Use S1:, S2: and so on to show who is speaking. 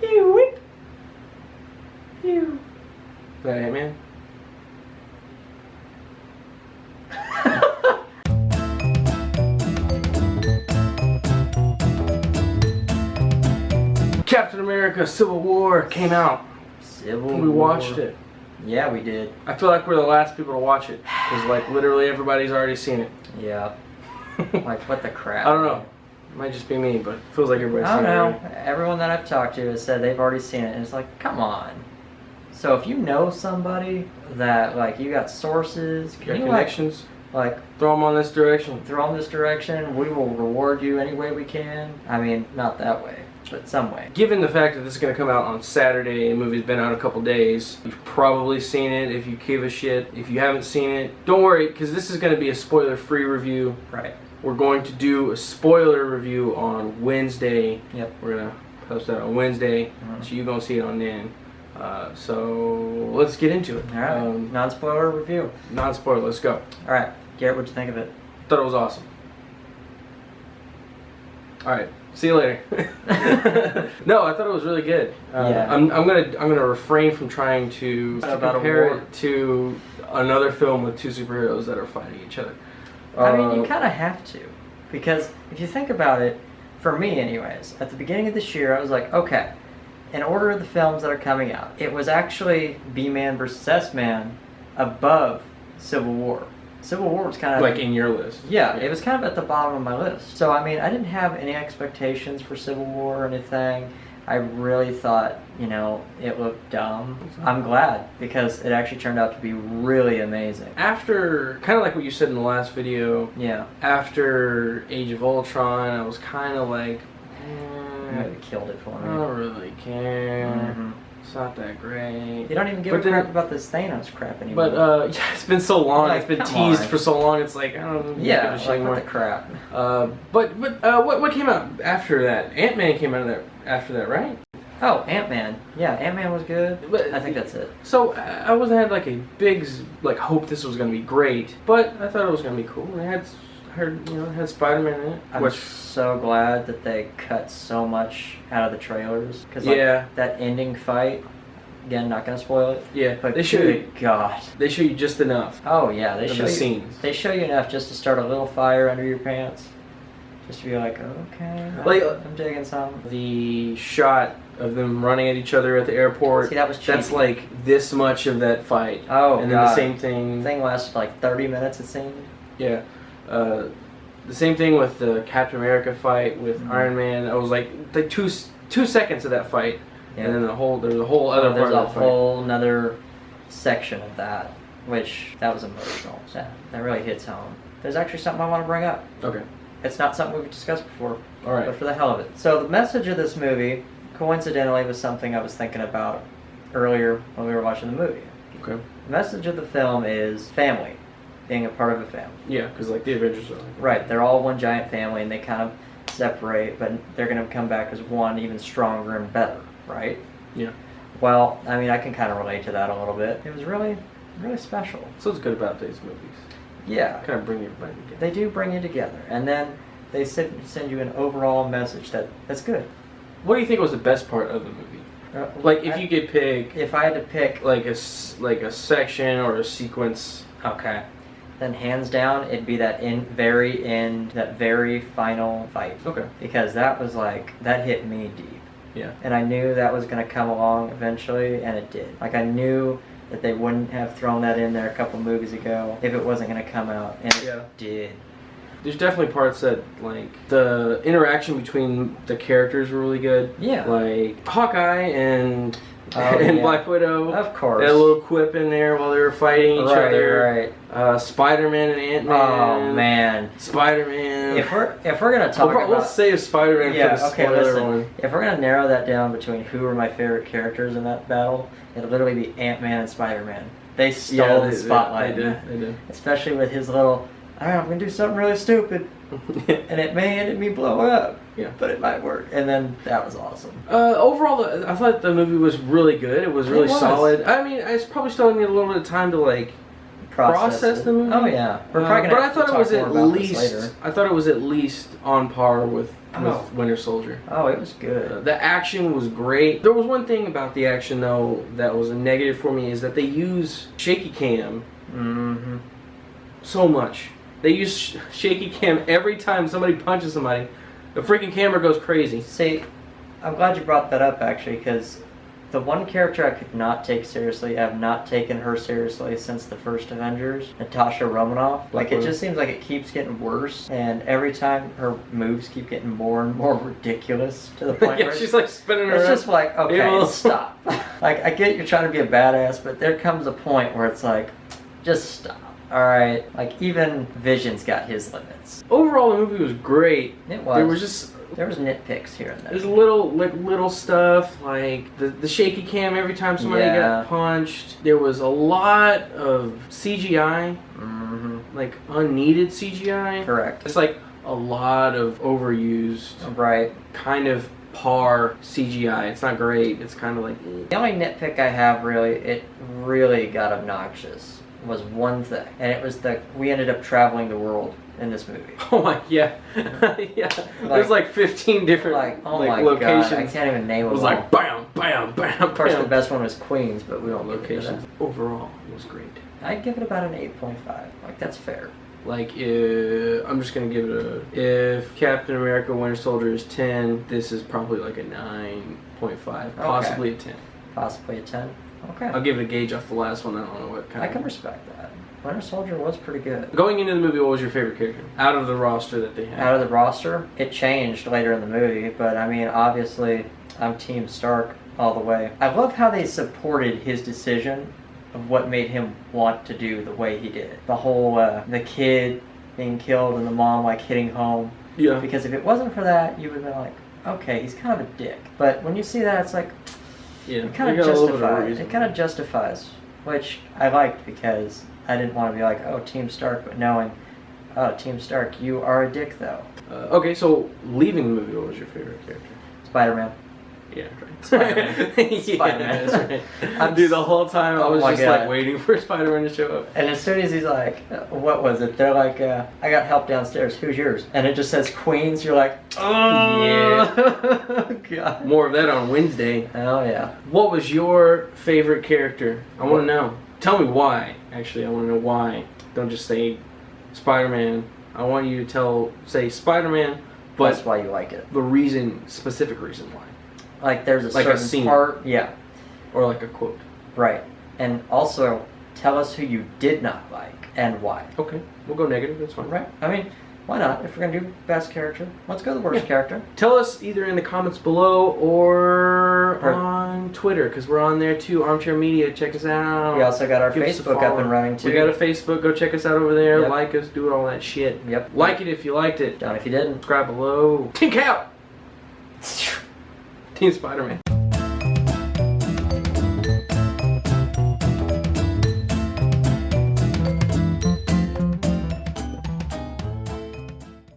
S1: Pew. Pew.
S2: Is that Ant-Man? Captain America Civil War came out. We watched it.
S1: Yeah, we did.
S2: I feel like we're the last people to watch it. Because, like, literally everybody's already seen it.
S1: Yeah. Like, what the crap?
S2: I don't know. It might just be me, but it feels like everybody's
S1: I
S2: seen
S1: don't
S2: it.
S1: know.
S2: already.
S1: Everyone that I've talked to has said they've already seen it. And it's like, come on. So if you know somebody that, like, you got sources,
S2: Got
S1: can you,
S2: connections?
S1: like,
S2: Throw them on this direction.
S1: throw them this direction? We will reward you any way we can. I mean, not that way, but some way.
S2: Given the fact that this is going to come out on Saturday and the movie's been out a couple days, you've probably seen it if you give a shit. If you haven't seen it, don't worry, because this is going to be a spoiler-free review.
S1: Right.
S2: We're going to do a spoiler review on Wednesday.
S1: Yep.
S2: We're going to post that on Wednesday, so you're going to see it on then. So let's get into it.
S1: All right. Non-spoiler review.
S2: Non-spoiler, let's go.
S1: All right. Garrett, what'd you think of it?
S2: Thought it was awesome. All right. See you later. No, I thought it was really good.
S1: Yeah.
S2: I'm gonna refrain from trying to
S1: About a
S2: compare
S1: war.
S2: it to another film with two superheroes that are fighting each other.
S1: I mean, you kind of have to. Because if you think about it, for me anyways, at the beginning of this year, I was like, okay, in order of the films that are coming out, it was actually B-Man versus S-Man above Civil War. Civil War was kind of...
S2: Like in your list.
S1: Yeah, it was kind of at the bottom of my list. So, I mean, I didn't have any expectations for Civil War or anything. I really thought, you know, it looked dumb. I'm glad, because it actually turned out to be really amazing.
S2: After, kind of like what you said in the last video,
S1: Yeah.
S2: after Age of Ultron, I was kind of like,
S1: It killed it for
S2: I
S1: me.
S2: don't really care.
S1: Mhm.
S2: It's not that great.
S1: You don't even give
S2: But
S1: a
S2: then-
S1: crap about this Thanos crap anymore.
S2: But yeah, it's been so long.
S1: Like,
S2: it's been
S1: come
S2: teased
S1: on.
S2: for so long. It's like I don't know.
S1: yeah,
S2: give a shit
S1: like
S2: anymore.
S1: what the crap.
S2: But what came out after that? Ant-Man came out of that after that, right?
S1: Oh, Ant-Man. Yeah, Ant-Man was good.
S2: But-
S1: I think that's it.
S2: So I wasn't had like a big like hope this was gonna be great, but I thought it was gonna be cool. It had it had Spider-Man in it.
S1: I'm
S2: Which
S1: so glad that they cut so much out of the trailers. Because
S2: Yeah.
S1: that ending fight, again, not going to spoil it.
S2: yeah,
S1: But
S2: they show you
S1: good God.
S2: just enough
S1: Oh, yeah. They
S2: of
S1: show
S2: the
S1: you,
S2: scenes.
S1: They show you enough just to start a little fire under your pants. Just to be like, okay,
S2: Like,
S1: I'm digging some.
S2: The shot of them running at each other at the airport.
S1: See, that was cheap.
S2: That's like this much of that fight.
S1: Oh,
S2: and then
S1: God.
S2: the same thing.
S1: The thing lasted like 30 minutes, it seemed.
S2: Yeah. The same thing with the Captain America fight with Iron Man. I was like the 2 seconds of that fight,
S1: Yeah.
S2: and then there's a whole other
S1: There's
S2: part
S1: a
S2: of that fight.
S1: whole nother section of that, which that was emotional. That really hits home. There's actually something I want to bring up.
S2: Okay.
S1: It's not something we've discussed before,
S2: All right.
S1: but for the hell of it. So the message of this movie, coincidentally, was something I was thinking about earlier when we were watching the movie.
S2: Okay.
S1: The message of the film is family, being a part of a family.
S2: Yeah, because like the Avengers are like.
S1: Right, they're all one giant family and they kind of separate, but they're going to come back as one even stronger and better, right?
S2: Yeah.
S1: Well, I mean, I can kind of relate to that a little bit. It was really, really special.
S2: So it's good about these movies.
S1: Yeah,
S2: Kind of bring everybody together.
S1: they do bring you together, and then they send you an overall message that's good.
S2: What do you think was the best part of the movie? Like if you could pick
S1: If I had to pick,
S2: like a section or a sequence.
S1: okay, then hands down it'd be that very end, that very final fight.
S2: Okay.
S1: Because that was like, that hit me deep.
S2: Yeah.
S1: And I knew that was going to come along eventually, and it did. Like, I knew that they wouldn't have thrown that in there a couple movies ago if it wasn't going to come out, and it
S2: Yeah.
S1: did.
S2: There's definitely parts that, like, the interaction between the characters were really good.
S1: Yeah.
S2: Like, Hawkeye and
S1: Oh,
S2: and
S1: yeah.
S2: Black Widow.
S1: Of course.
S2: That little quip in there while they were fighting each other.
S1: Right.
S2: Spider-Man and Ant-Man.
S1: Oh, man.
S2: Spider-Man.
S1: If we're going to talk
S2: we'll
S1: about...
S2: save Spider-Man
S1: Yeah,
S2: for the
S1: okay,
S2: spoiler
S1: listen.
S2: one.
S1: If we're going to narrow that down between who are my favorite characters in that battle, it'll literally be Ant-Man and Spider-Man. They stole the spotlight.
S2: They did.
S1: Especially with his little, all right, I'm going to do something really stupid. And it may end in me blowing up.
S2: Yeah.
S1: But it might work. And then that was awesome.
S2: Overall, I thought the movie was really good. It was really
S1: was.
S2: solid. I mean, I probably still need a little bit of time to like process
S1: it.
S2: the movie.
S1: Oh yeah, we're probably
S2: but
S1: gonna
S2: I
S1: have
S2: thought
S1: to
S2: it was
S1: talk
S2: at
S1: more about this
S2: least.
S1: later.
S2: I thought it was at least on par with
S1: Oh.
S2: Winter Soldier.
S1: Oh, it was good.
S2: The action was great. There was one thing about the action though that was a negative for me is that they use shaky cam
S1: Mm-hmm.
S2: so much. They use shaky cam every time somebody punches somebody. The freaking camera goes crazy.
S1: See, I'm glad you brought that up actually, because the one character I could not take seriously, I have not taken her seriously since the first Avengers, Natasha Romanoff. Like, it just seems like it keeps getting worse, and every time her moves keep getting more and more ridiculous to the point
S2: Yeah,
S1: where
S2: she's like spinning
S1: it's
S2: around.
S1: just like, okay,
S2: Evil.
S1: stop. Like, I get you're trying to be a badass, but there comes a point where it's like, just stop. Alright, like, even Vision's got his limits.
S2: Overall, the movie was great.
S1: It was.
S2: There was
S1: nitpicks here and there.
S2: there's little stuff like the shaky cam every time somebody
S1: Yeah.
S2: got punched. There was a lot of CGI,
S1: Mm-hmm.
S2: like unneeded CGI.
S1: Correct.
S2: It's like a lot of overused,
S1: Right.
S2: kind of par CGI. It's not great. It's kind of like eh.
S1: The only nitpick I have it really got obnoxious, was one thing. And it was that we ended up traveling the world in this movie.
S2: Oh my, yeah. Yeah. There's like 15 different
S1: Like, oh
S2: like,
S1: my
S2: locations.
S1: god, I can't even name
S2: It
S1: them
S2: was
S1: all.
S2: like bam, bam, bam,
S1: Of course,
S2: bam.
S1: the best one was Queens, but we don't look into
S2: Locations. Overall, it was great.
S1: that. I'd give it about an 8.5. Like, that's fair.
S2: Like, I'm just gonna give it if Captain America Winter Soldier is 10, this is probably like a 9.5, possibly a 10.
S1: Possibly a 10. Okay.
S2: I'll give it a gauge off the last one. I don't know what kind.
S1: I can respect that. Winter Soldier was pretty good.
S2: Going into the movie, what was your favorite character out of the roster that they had?
S1: Out of the roster, it changed later in the movie, but I mean, obviously, I'm Team Stark all the way. I love how they supported his decision of what made him want to do the way he did. The whole, the kid being killed and the mom, like, hitting home.
S2: Yeah.
S1: Because if it wasn't for that, you would have been like, okay, he's kind of a dick. But when you see that, it's like,
S2: Yeah.
S1: it kind
S2: We
S1: of
S2: got a little bit of
S1: justifies.
S2: reason.
S1: It kind of justifies, which I liked because I didn't want to be like, oh, Team Stark, but knowing, oh, Team Stark, you are a dick, though.
S2: Okay, so leaving the movie, what was your favorite character?
S1: Spider-Man.
S2: Yeah, right.
S1: Spider-Man.
S2: Yeah,
S1: Spider-Man.
S2: that's right. Dude, the whole time I
S1: Oh
S2: was
S1: my
S2: just
S1: God.
S2: like waiting for Spider-Man to show up.
S1: And as soon as he's like, what was it? They're like, I got help downstairs. Who's yours? And it just says Queens. You're like, oh,
S2: Yeah.
S1: God.
S2: More of that on Wednesday.
S1: Oh, yeah.
S2: What was your favorite character? I want to know. Tell me why. Actually, I want to know why. Don't just say Spider-Man. I want you to say Spider-Man, but
S1: That's why you like it.
S2: the reason, specific reason why.
S1: Like, there's a
S2: Like a
S1: certain
S2: scene.
S1: part. Yeah,
S2: Or like a quote.
S1: right. And also, tell us who you did not like and why.
S2: Okay, we'll go negative, that's fine.
S1: Right? I mean, why not? If we're going to do best character, let's go the worst character.
S2: Tell us either in the comments below or
S1: Or-
S2: on Twitter, because we're on there too. Armchair Media, check us out.
S1: We also got our
S2: Give us a
S1: Facebook up
S2: follow.
S1: and running, too.
S2: We got a Facebook. Go check us out over there.
S1: Yep.
S2: Like us. Do all that shit.
S1: Yep.
S2: Like it if you liked it.
S1: Down if you didn't.
S2: Subscribe below. Tink out. Team Spider-Man.